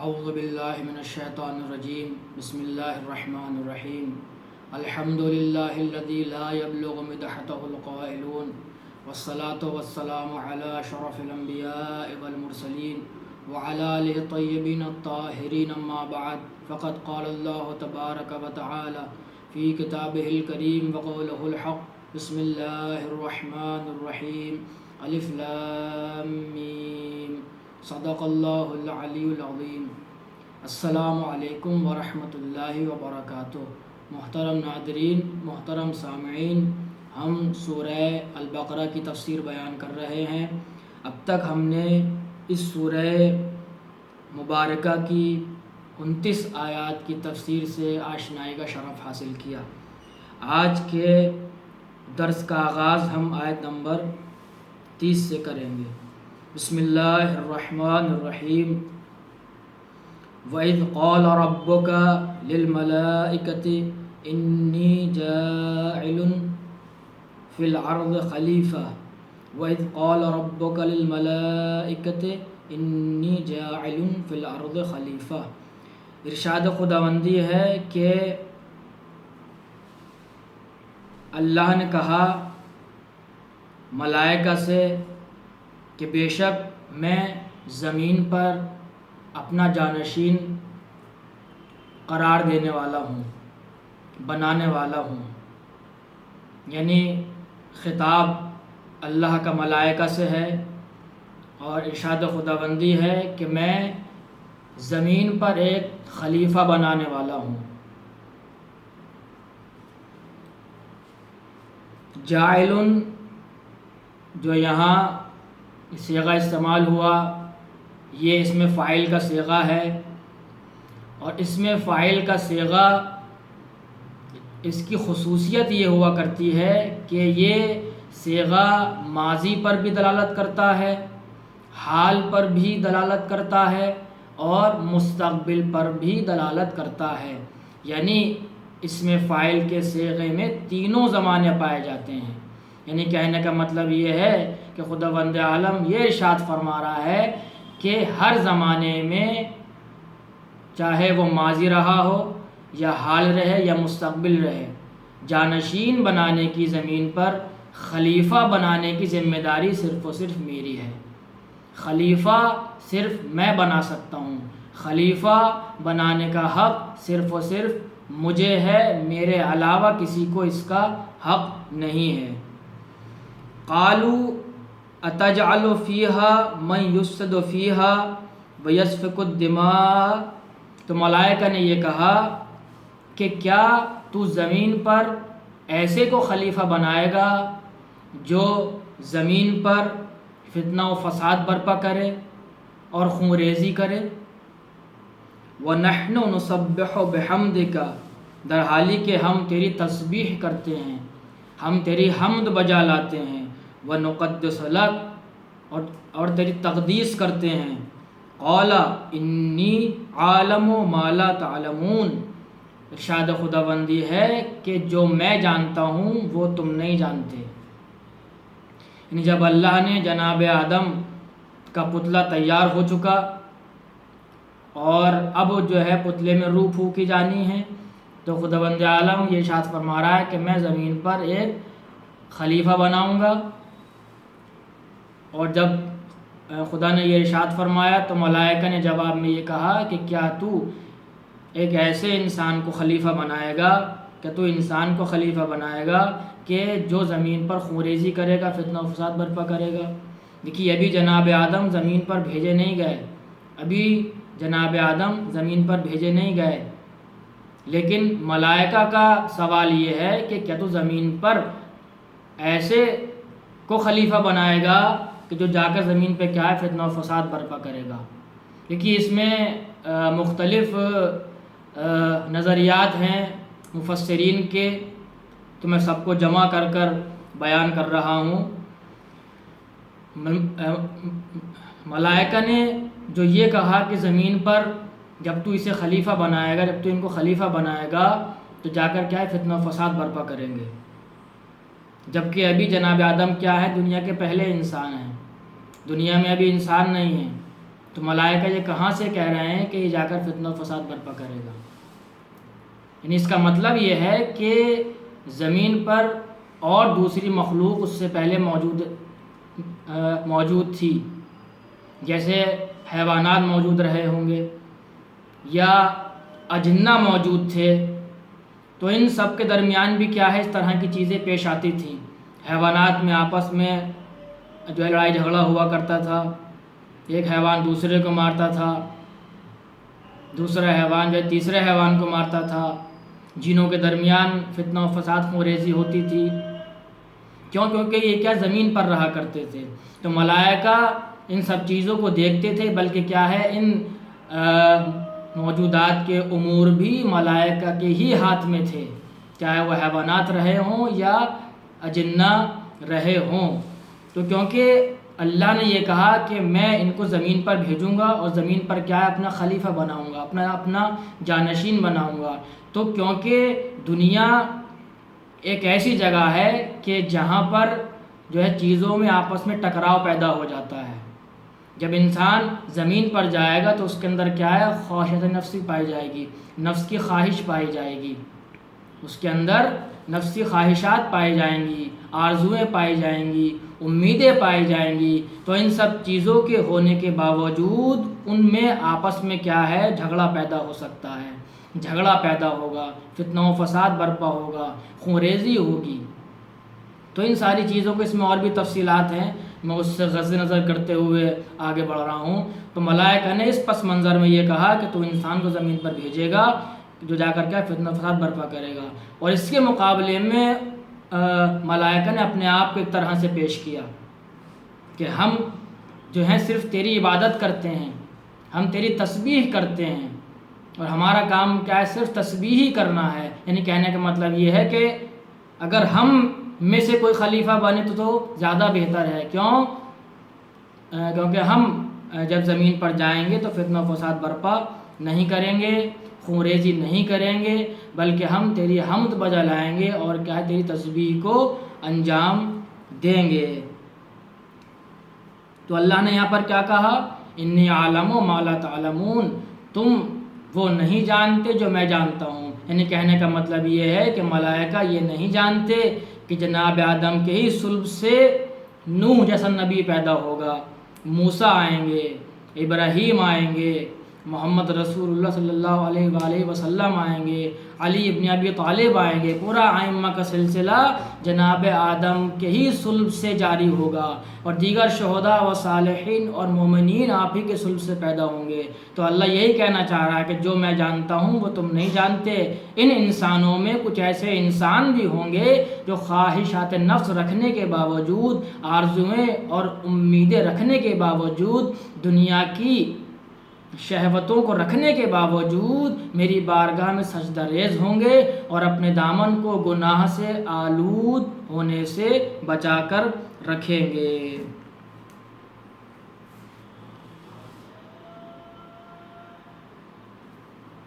اعوذ باللہ من الشیطان الرجیم بسم اللہ الرحمن الرحیم الحمد للہ الذی لا یبلغ مدحتہ القائلون والصلاة والسلام علی اشرف الانبیاء والمرسلین وعلی آلہ الطیبین الطاہرین اما بعد فقد قال اللہ تبارک وتعالی فی کتابہ الکریم وقولہ الحق بسم اللہ الرحمن الرحیم الف لام میم صدق اللہ العلی العظیم۔ السلام علیکم ورحمۃ اللہ وبرکاتہ۔ محترم ناظرین، محترم سامعین، ہم سورہ البقرہ کی تفسیر بیان کر رہے ہیں۔ اب تک ہم نے اس سورہ مبارکہ کی 29 آیات کی تفسیر سے آشنائی کا شرف حاصل کیا۔ آج کے درس کا آغاز ہم آیت نمبر 30 سے کریں گے۔ بسم اللہ الرحمن الرحیم۔ وَإِذْ قَالَ رَبُّكَ لِلْمَلَائِكَةِ إِنِّي جَاعِلٌ فِي الْأَرْضِ خَلِيفَةً وَإِذْ قَالَ رَبُّكَ لِلْمَلَائِكَةِ إِنِّي جَاعِلٌ فِي الْأَرْضِ خَلِيفَةً۔ ارشاد خداوندی ہے کہ اللہ نے کہا ملائکہ سے کہ بے شک میں زمین پر اپنا جانشین قرار دینے والا ہوں، بنانے والا ہوں۔ یعنی خطاب اللہ کا ملائکہ سے ہے اور ارشاد خداوندی ہے کہ میں زمین پر ایک خلیفہ بنانے والا ہوں۔ جاعل جو یہاں صیغہ استعمال ہوا یہ اس میں فاعل کا صیغہ ہے، اور اس میں فاعل کا صیغہ اس کی خصوصیت یہ ہوا کرتی ہے کہ یہ صیغہ ماضی پر بھی دلالت کرتا ہے، حال پر بھی دلالت کرتا ہے اور مستقبل پر بھی دلالت کرتا ہے۔ یعنی اس میں فاعل کے صیغے میں تینوں زمانے پائے جاتے ہیں۔ یعنی کہنے کا مطلب یہ ہے کہ خداوند عالم یہ ارشاد فرما رہا ہے کہ ہر زمانے میں چاہے وہ ماضی رہا ہو یا حال رہے یا مستقبل رہے، جانشین بنانے کی زمین پر خلیفہ بنانے کی ذمہ داری صرف و صرف میری ہے۔ خلیفہ صرف میں بنا سکتا ہوں، خلیفہ بنانے کا حق صرف و صرف مجھے ہے، میرے علاوہ کسی کو اس کا حق نہیں ہے۔ قالوا اتجعل فیہا من یفسد فیہا ویسفک الدماء۔ تو ملائکہ نے یہ کہا کہ کیا تو زمین پر ایسے کو خلیفہ بنائے گا جو زمین پر فتنہ و فساد برپا کرے اور خون ریزی کرے؟ وَنَحْنُ نُسَبِّحُ بِحَمْدِكَ، در حالی کہ ہم تیری تسبیح کرتے ہیں، ہم تیری حمد بجا لاتے ہیں۔ وَنُقَدِّسُ لَكَ، اور تیری تقدیس کرتے ہیں۔ قَالَ إِنِّي عَالَمُ مَا لَا تَعْلَمُونَ، ارشاد خداوندی ہے کہ جو میں جانتا ہوں وہ تم نہیں جانتے۔ یعنی جب اللہ نے جناب آدم کا پتلہ تیار ہو چکا اور اب جو ہے پتلے میں روح پھونکی جانی ہے، تو خداوند عالم یہ ارشاد فرما رہا ہے کہ میں زمین پر ایک خلیفہ بناؤں گا۔ اور جب خدا نے یہ ارشاد فرمایا تو ملائکہ نے جواب میں یہ کہا کہ کیا تو ایک ایسے انسان کو خلیفہ بنائے گا، کہ تو انسان کو خلیفہ بنائے گا کہ جو زمین پر خونریزی کرے گا، فتنہ و فساد برپا کرے گا۔ دیکھیے ابھی جناب آدم زمین پر بھیجے نہیں گئے، ابھی جناب آدم زمین پر بھیجے نہیں گئے، لیکن ملائکہ کا سوال یہ ہے کہ کیا تو زمین پر ایسے کو خلیفہ بنائے گا کہ جو جا کر زمین پہ کیا ہے فتنہ و فساد برپا کرے گا۔ دیکھیے اس میں مختلف نظریات ہیں مفسرین کے، تو میں سب کو جمع کر کر بیان کر رہا ہوں۔ ملائکہ نے جو یہ کہا کہ زمین پر جب تو اسے خلیفہ بنائے گا، جب تو ان کو خلیفہ بنائے گا تو جا کر کیا ہے فتنہ و فساد برپا کریں گے، جبکہ ابھی جناب آدم کیا ہے دنیا کے پہلے انسان ہیں، دنیا میں ابھی انسان نہیں ہیں، تو ملائکہ یہ کہاں سے کہہ رہے ہیں کہ یہ جا کر فتنہ و فساد برپا کرے گا؟ یعنی اس کا مطلب یہ ہے کہ زمین پر اور دوسری مخلوق اس سے پہلے موجود تھی، جیسے حیوانات موجود رہے ہوں گے یا اجنہ موجود تھے، تو ان سب کے درمیان بھی کیا ہے اس طرح کی چیزیں پیش آتی تھیں۔ حیوانات میں آپس میں جو ہے لڑائی جھگڑا ہوا کرتا تھا، ایک حیوان دوسرے کو مارتا تھا، دوسرا حیوان جو ہے تیسرے حیوان کو مارتا تھا، جنوں کے درمیان فتنہ و فساد خونریزی ہوتی تھی۔ کیونکہ یہ کیا زمین پر رہا کرتے تھے، تو ملائکہ ان سب چیزوں کو دیکھتے تھے، بلکہ کیا ہے ان موجودات کے امور بھی ملائکہ کے ہی ہاتھ میں تھے، چاہے وہ حیوانات رہے ہوں یا اجنہ رہے ہوں۔ تو کیونکہ اللہ نے یہ کہا کہ میں ان کو زمین پر بھیجوں گا اور زمین پر کیا ہے اپنا خلیفہ بناؤں گا، اپنا جانشین بناؤں گا، تو کیونکہ دنیا ایک ایسی جگہ ہے کہ جہاں پر جو ہے چیزوں میں آپس میں ٹکراؤ پیدا ہو جاتا ہے۔ جب انسان زمین پر جائے گا تو اس کے اندر کیا ہے خواہشات نفسی پائی جائے گی، نفس کی خواہش پائی جائے گی، اس کے اندر نفسی خواہشات پائی جائیں گی، آرزویں پائی جائیں گی، امیدیں پائی جائیں گی۔ تو ان سب چیزوں کے ہونے کے باوجود ان میں آپس میں کیا ہے جھگڑا پیدا ہو سکتا ہے، جھگڑا پیدا ہوگا، فتنہ و فساد برپا ہوگا، خونریزی ہوگی۔ تو ان ساری چیزوں کو اس میں اور بھی تفصیلات ہیں، میں اس سے غض نظر کرتے ہوئے آگے بڑھ رہا ہوں۔ تو ملائکہ نے اس پس منظر میں یہ کہا کہ تو انسان کو زمین پر بھیجے گا جو جا کر کے فتنہ و فساد برپا کرے گا، اور اس کے مقابلے میں ملائکہ نے اپنے آپ کو ایک طرح سے پیش کیا کہ ہم جو ہیں صرف تیری عبادت کرتے ہیں، ہم تیری تسبیح کرتے ہیں، اور ہمارا کام کیا ہے صرف تسبیح ہی کرنا ہے۔ یعنی کہنے کا مطلب یہ ہے کہ اگر ہم میں سے کوئی خلیفہ بنے تو زیادہ بہتر ہے۔ کیونکہ ہم جب زمین پر جائیں گے تو فتنہ و فساد برپا نہیں کریں گے، خونریزی نہیں کریں گے، بلکہ ہم تیری حمد بجا لائیں گے اور کیا ہے تیری تسبیح کو انجام دیں گے۔ تو اللہ نے یہاں پر کیا کہا، انی عالم ما لا تعلمون، تم وہ نہیں جانتے جو میں جانتا ہوں۔ یعنی کہنے کا مطلب یہ ہے کہ ملائکہ یہ نہیں جانتے کہ جناب آدم کے ہی صلب سے نوح جیسا نبی پیدا ہوگا، موسیٰ آئیں گے، ابراہیم آئیں گے، محمد رسول اللہ صلی اللہ علیہ وآلہ وسلم آئیں گے، علی ابن ابی طالب آئیں گے، پورا ائمہ کا سلسلہ جناب آدم کے ہی صلب سے جاری ہوگا، اور دیگر شہداء و صالحین اور مومنین آپ ہی کے صلب سے پیدا ہوں گے۔ تو اللہ یہی کہنا چاہ رہا ہے کہ جو میں جانتا ہوں وہ تم نہیں جانتے۔ ان انسانوں میں کچھ ایسے انسان بھی ہوں گے جو خواہشات نفس رکھنے کے باوجود، آرزویں اور امیدیں رکھنے کے باوجود، دنیا کی شہوتوں کو رکھنے کے باوجود میری بارگاہ میں سجدہ ریز ہوں گے اور اپنے دامن کو گناہ سے آلود ہونے سے بچا کر رکھیں گے۔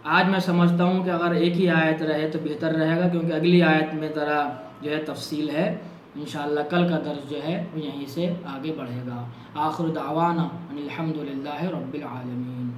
آج میں سمجھتا ہوں کہ اگر ایک ہی آیت رہے تو بہتر رہے گا، کیونکہ اگلی آیت میں ذرا جو ہے تفصیل ہے۔ انشاءاللہ کل کا درس جو ہے وہ یہیں سے آگے بڑھے گا۔ آخر دعوانا ان الحمد للہ رب العالمین۔